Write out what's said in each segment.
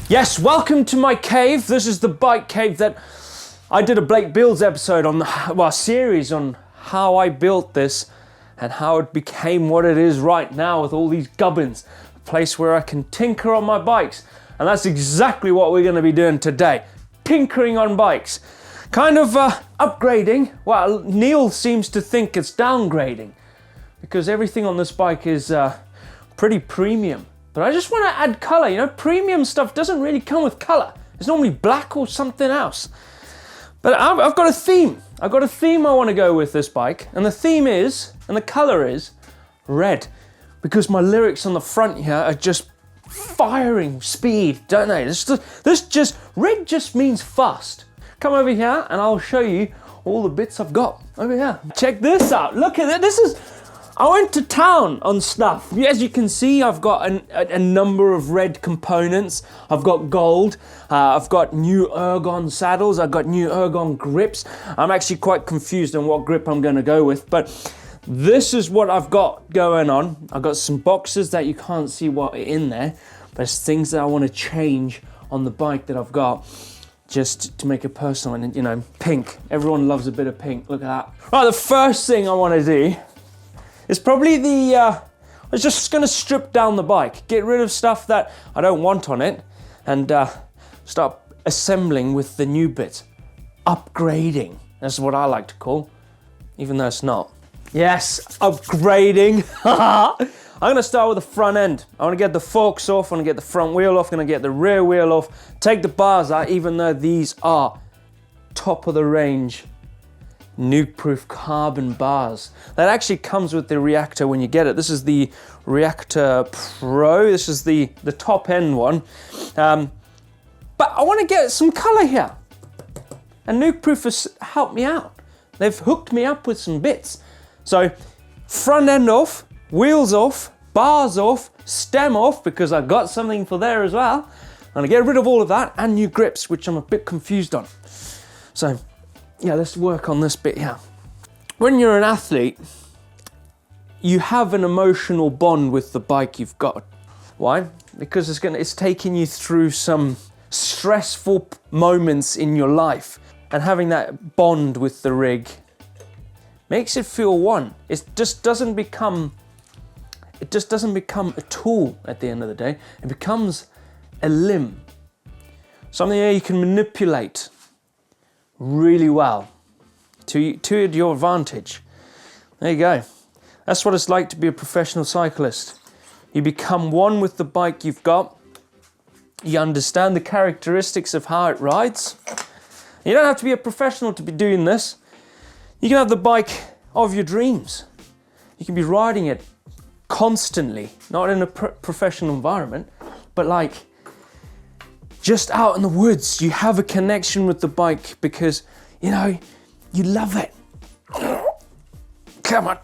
Yes, welcome to my cave. This is the bike cave that I did a Blake Builds episode on, well, series on how I built this and how it became what it is right now with all these gubbins. A place where I can tinker on my bikes. And that's exactly what we're gonna be doing today. Tinkering on bikes. Kind of upgrading. Well, Neil seems to think it's downgrading because everything on this bike is pretty premium. But I just want to add color. You know, premium stuff doesn't really come with color. It's normally black or something else. But I've got a theme. I've got a theme I want to go with this bike. And the theme is, and the color is, red. Because my lyrics on the front here are just firing speed, don't they? Red just means fast. Come over here and I'll show you all the bits I've got. Over here. Check this out. Look at it. I went to town on stuff. As you can see, I've got a number of red components. I've got gold. I've got new ergon saddles. I've got new ergon grips. I'm actually quite confused on what grip I'm going to go with, but this is what I've got going on. I've got some boxes that you can't see what are in there, but it's things that I want to change on the bike that I've got just to make it personal. And, you know, pink. Everyone loves a bit of pink. Look at that. Right, the first thing I want to do it's probably I'm just gonna strip down the bike, get rid of stuff that I don't want on it, and start assembling with the new bits. Upgrading, that's what I like to call, even though it's not. Yes, upgrading. I'm gonna start with the front end. I wanna get the forks off, I wanna get the front wheel off, I'm gonna get the rear wheel off, take the bars out, even though these are top of the range Nukeproof carbon bars. That actually comes with the Reactor when you get it. This is the Reactor Pro. This is the top end one. But I want to get some color here. And Nukeproof has helped me out. They've hooked me up with some bits. So front end off, wheels off, bars off, stem off, because I got something for there as well. I'm gonna get rid of all of that and new grips, which I'm a bit confused on. So yeah, let's work on this bit here. When you're an athlete, you have an emotional bond with the bike you've got. Why? Because it's taking you through some stressful moments in your life, and having that bond with the rig makes it feel one. It just doesn't become a tool at the end of the day. It becomes a limb, something that you can manipulate really well to your advantage. There you go. That's what it's like to be a professional cyclist. You become one with the bike you've got. You understand the characteristics of how it rides. You don't have to be a professional to be doing this. You can have the bike of your dreams. You can be riding it constantly, not in a professional environment, but like just out in the woods. You have a connection with the bike because, you know, you love it. Come on.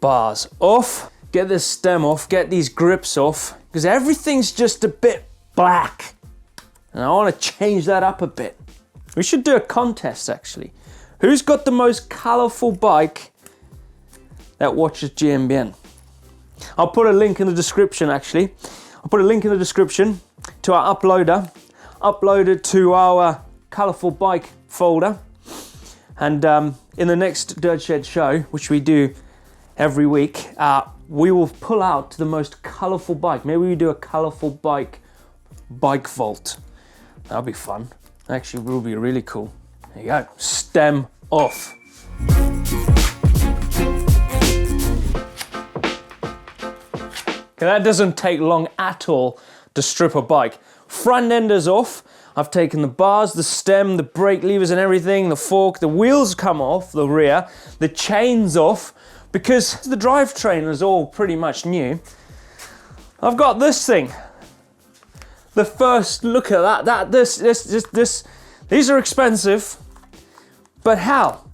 Bars off. Get this stem off. Get these grips off. Because everything's just a bit black. And I want to change that up a bit. We should do a contest, actually. Who's got the most colourful bike that watches GMBN? I'll put a link in the description, actually. I'll put a link in the description to our uploader. Upload it to our colourful bike folder. And in the next Dirt Shed show, which we do every week, we will pull out the most colourful bike. Maybe we do a colourful bike vault. That'll be fun. Actually, will be really cool. There you go. Stem off. Okay, that doesn't take long at all to strip a bike. Front end is off. I've taken the bars, the stem, the brake levers and everything, the fork, the wheels come off, the rear, the chain's off, because the drivetrain is all pretty much new. I've got this thing. The first look at that, these are expensive, but how?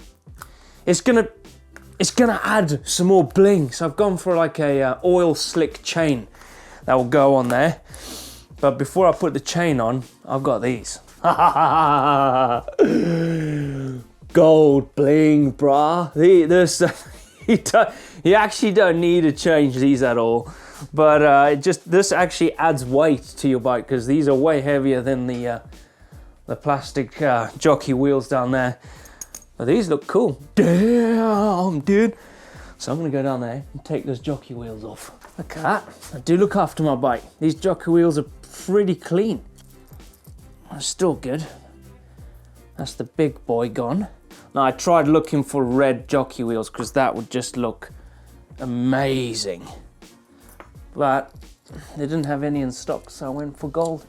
It's gonna add some more bling. So I've gone for like a oil slick chain that will go on there. But before I put the chain on, I've got these. Gold bling, brah. You actually don't need to change these at all. But this actually adds weight to your bike because these are way heavier than the plastic jockey wheels down there. But these look cool. Damn, dude. So I'm gonna go down there and take those jockey wheels off. Look at that. I do look after my bike. These jockey wheels are pretty clean. They're still good. That's the big boy gone. Now I tried looking for red jockey wheels because that would just look amazing. But they didn't have any in stock, so I went for gold.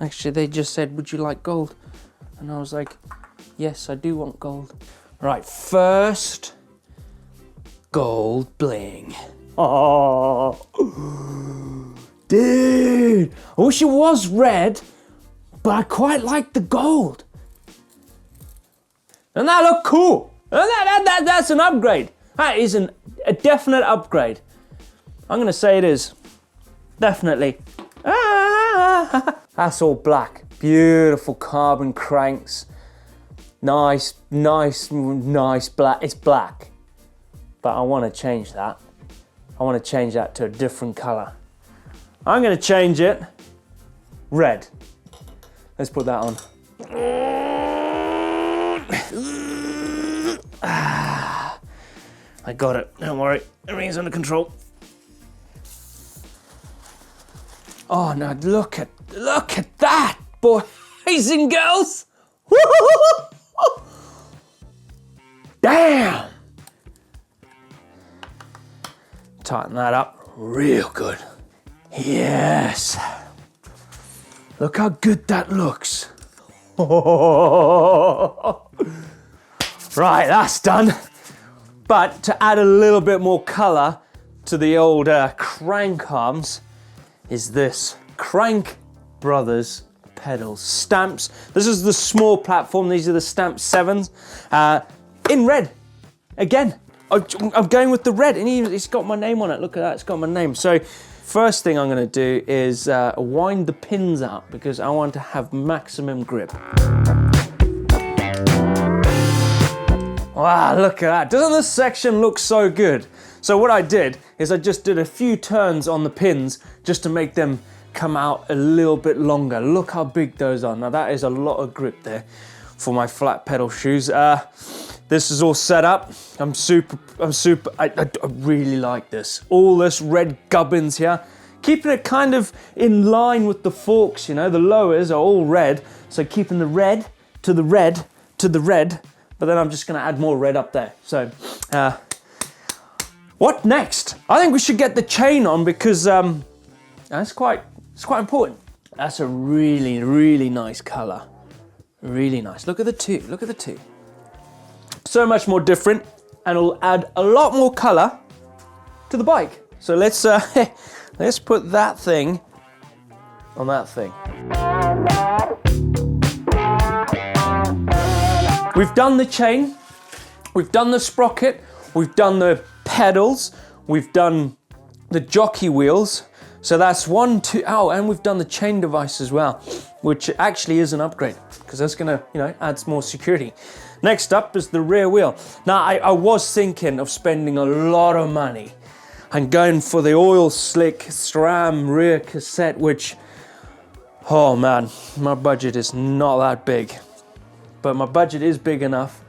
Actually, they just said, would you like gold? And I was like, yes, I do want gold. Right, first gold bling. Oh, dude, I wish it was red, but I quite like the gold. Doesn't that look cool? That's an upgrade. That is a definite upgrade. I'm gonna say it is. Definitely. That's all black. Beautiful carbon cranks. Nice black. It's black. But I want to change that. I want to change that to a different color. I'm gonna change it red. Let's put that on. I got it, don't worry, everything's under control. Oh, now look at that, boys and girls. Damn. Tighten that up real good. Yes. Look how good that looks. Right, that's done. But to add a little bit more color to the old crank arms is this Crank Brothers pedals. Stamps. This is the small platform. These are the Stamp 7s in red. Again, I'm going with the red, and it's got my name on it. Look at that, it's got my name. So first thing I'm gonna do is wind the pins out because I want to have maximum grip. Wow, look at that. Doesn't this section look so good? So what I did is I just did a few turns on the pins just to make them come out a little bit longer. Look how big those are. Now that is a lot of grip there for my flat pedal shoes. This is all set up. I really like this. All this red gubbins here. Keeping it kind of in line with the forks, you know, the lowers are all red. So keeping the red to the red to the red, but then I'm just gonna add more red up there. So, what next? I think we should get the chain on because it's quite important. That's a really, really nice color. Really nice. Look at the two, look at the two. So much more different, and it'll add a lot more color to the bike. So let's put that thing on that thing. We've done the chain, we've done the sprocket, we've done the pedals, we've done the jockey wheels. So that's 1, 2, and we've done the chain device as well, which actually is an upgrade because that's gonna, adds more security. Next up is the rear wheel. Now I was thinking of spending a lot of money and going for the oil slick SRAM rear cassette, which, oh man, my budget is not that big. But my budget is big enough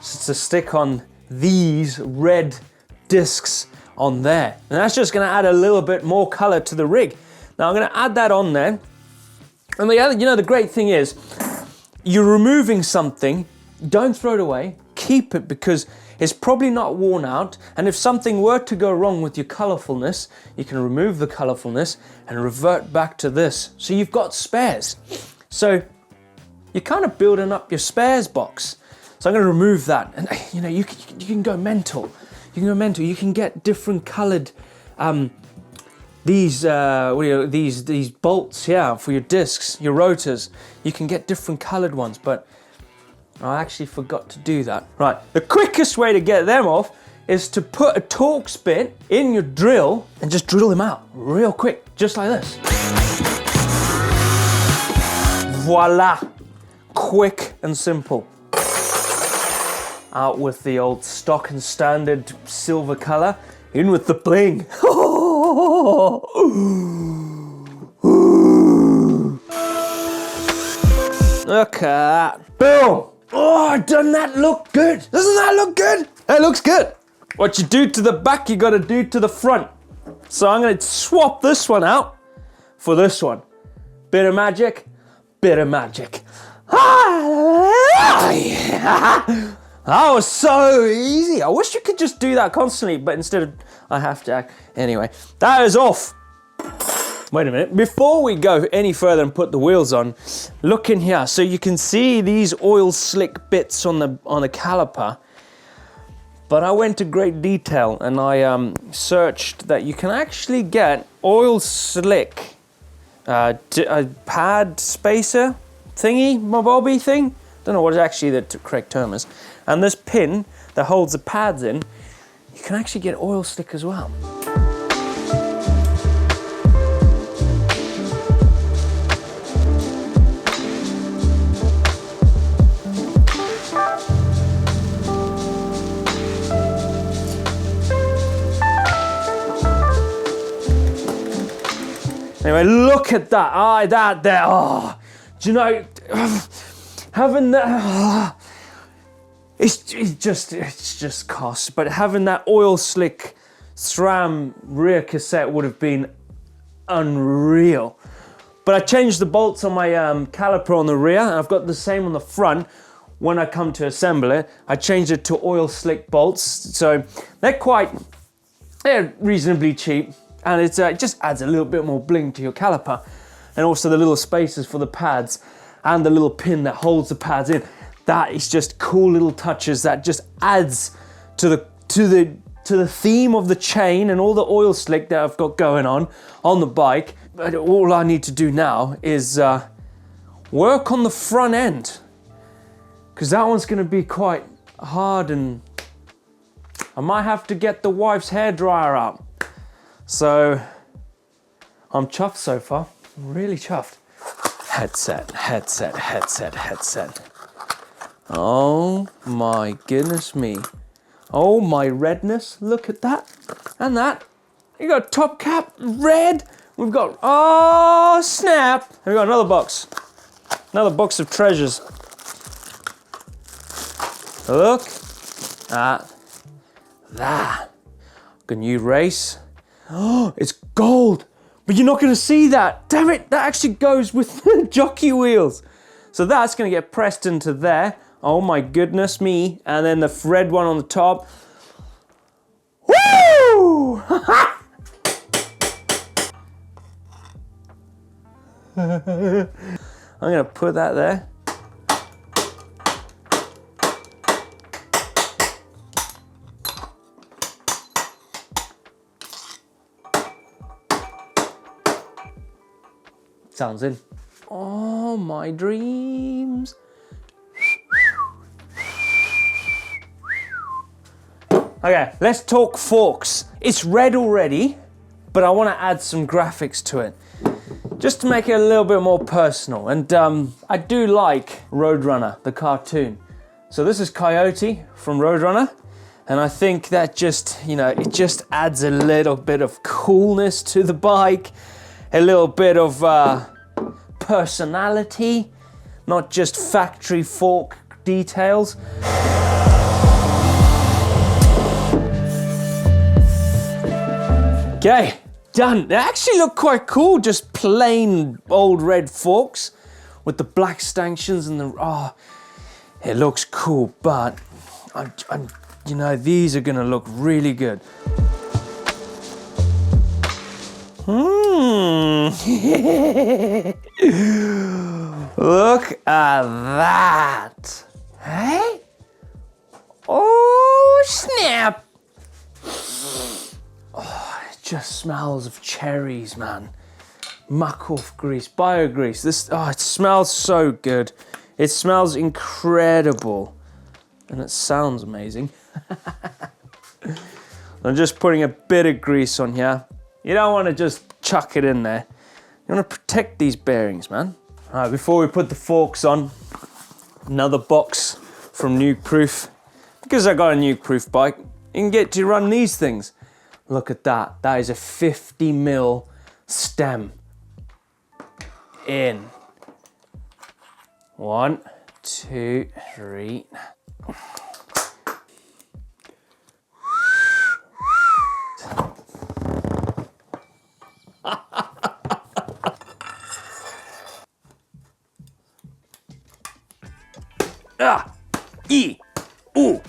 to stick on these red discs on there. And that's just gonna add a little bit more color to the rig. Now I'm gonna add that on there. And the other, the great thing is, you're removing something, don't throw it away, keep it because it's probably not worn out. And if something were to go wrong with your colorfulness, you can remove the colorfulness and revert back to this. So you've got spares. So you're kind of building up your spares box. So I'm going to remove that, and you can go mental. You can go mental. You can get different coloured these bolts here for your discs, your rotors. You can get different coloured ones, but I actually forgot to do that. Right, the quickest way to get them off is to put a Torx bit in your drill and just drill them out real quick, just like this. Voila. Quick and simple. Out with the old stock and standard silver color, in with the bling. Look at that. Boom. Oh, doesn't that look good? Doesn't that look good? That looks good. What you do to the back, you gotta do to the front. So I'm gonna swap this one out for this one. Bit of magic, bit of magic. That was so easy. I wish you could just do that constantly, but instead of, I have to act. Anyway, that is off. Wait a minute, before we go any further and put the wheels on, look in here. So you can see these oil slick bits on the caliper, but I went to great detail and I searched that you can actually get oil slick, a pad spacer thingy, bobby thing. Don't know what actually the correct term is. And this pin that holds the pads in, you can actually get oil slick as well. Anyway, look at that. That there. Oh, do you know, having that, it's just cost. But having that oil slick SRAM rear cassette would have been unreal. But I changed the bolts on my caliper on the rear, and I've got the same on the front. When I come to assemble it, I changed it to oil slick bolts. So they're reasonably cheap. And it just adds a little bit more bling to your caliper. And also the little spacers for the pads and the little pin that holds the pads in. That is just cool little touches that just adds to the theme of the chain and all the oil slick that I've got going on the bike. But all I need to do now is work on the front end, because that one's going to be quite hard, and I might have to get the wife's hairdryer out. So I'm chuffed so far, really chuffed. Headset. Oh my goodness me. Oh my redness, look at that. And that. You got top cap, red. We've got, oh snap. We've got another box. Another box of treasures. Look at that. Got a new race. Oh, it's gold, but you're not going to see that. Damn it, that actually goes with the jockey wheels. So that's going to get pressed into there. Oh my goodness me. And then the red one on the top. Woo! I'm going to put that there. Sounds in. Oh, my dreams. Okay, let's talk forks. It's red already, but I want to add some graphics to it, just to make it a little bit more personal. And I do like Roadrunner, the cartoon. So this is Coyote from Roadrunner. And I think that just, you know, it just adds a little bit of coolness to the bike. A little bit of personality, not just factory fork details. Okay, done. They actually look quite cool, just plain old red forks with the black stanchions and the, it looks cool, but you know, these are gonna look really good. Look at that. Hey? Oh, snap. Oh, it just smells of cherries, man. Muck off grease, bio grease. This, it smells so good. It smells incredible. And it sounds amazing. I'm just putting a bit of grease on here. You don't want to just chuck it in there. You want to protect these bearings, man. All right, before we put the forks on, another box from Nukeproof. Because I got a Nukeproof bike, you can get to run these things. Look at that. That is a 50 mil stem. In. 1, 2, 3. Ooh.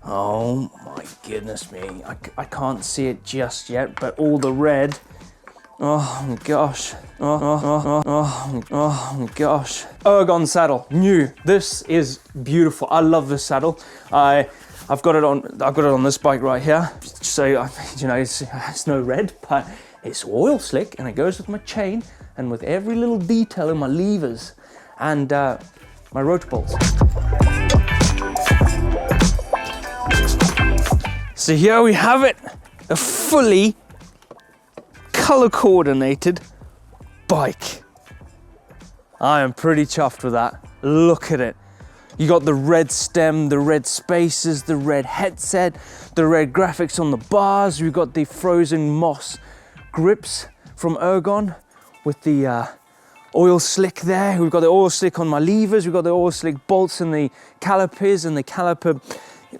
Oh my goodness me. I can't see it just yet, but all the red. Oh my gosh. Oh my gosh. Ergon saddle, new. This is beautiful. I love this saddle. I've got it on this bike right here. So, you know, it's no red, but it's oil slick and it goes with my chain and with every little detail in my levers and my rotor bolts. So here we have it, a fully color coordinated bike. I am pretty chuffed with that. Look at it. You got the red stem, the red spaces, the red headset, the red graphics on the bars. We've got the frozen moss grips from Ergon with the oil slick there. We've got the oil slick on my levers. We've got the oil slick bolts and the calipers and the caliper.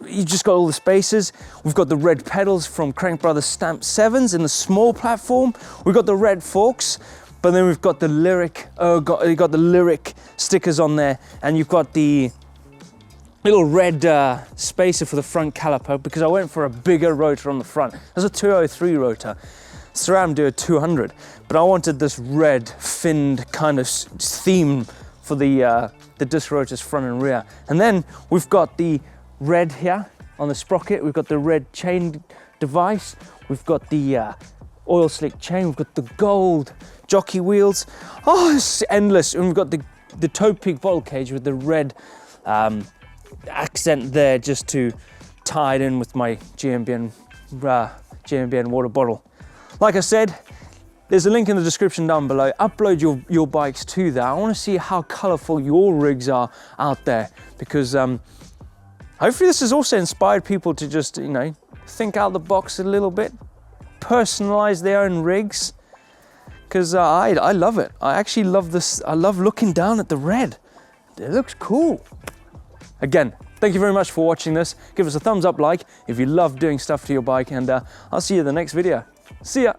You just got all the spacers. We've got the red pedals from Crank Brothers Stamp 7s in the small platform. We've got the red forks, but then we've got the Lyric, you got the Lyric stickers on there, and you've got the little red spacer for the front caliper because I went for a bigger rotor on the front. There's a 203 rotor. SRAM do a 200, but I wanted this red finned kind of theme for the disc rotors front and rear. And then we've got the red here on the sprocket. We've got the red chain device. We've got the oil slick chain. We've got the gold jockey wheels. Oh, it's endless. And we've got the toe peak bottle cage with the red accent there just to tie it in with my GMBN water bottle. Like I said, there's a link in the description down below. Upload your bikes to that. I want to see how colorful your rigs are out there because hopefully this has also inspired people to just, you know, think out the box a little bit, personalize their own rigs, because I love it. I actually love this. I love looking down at the red. It looks cool. Again, thank you very much for watching this. Give us a thumbs up like if you love doing stuff to your bike, and I'll see you in the next video. See ya.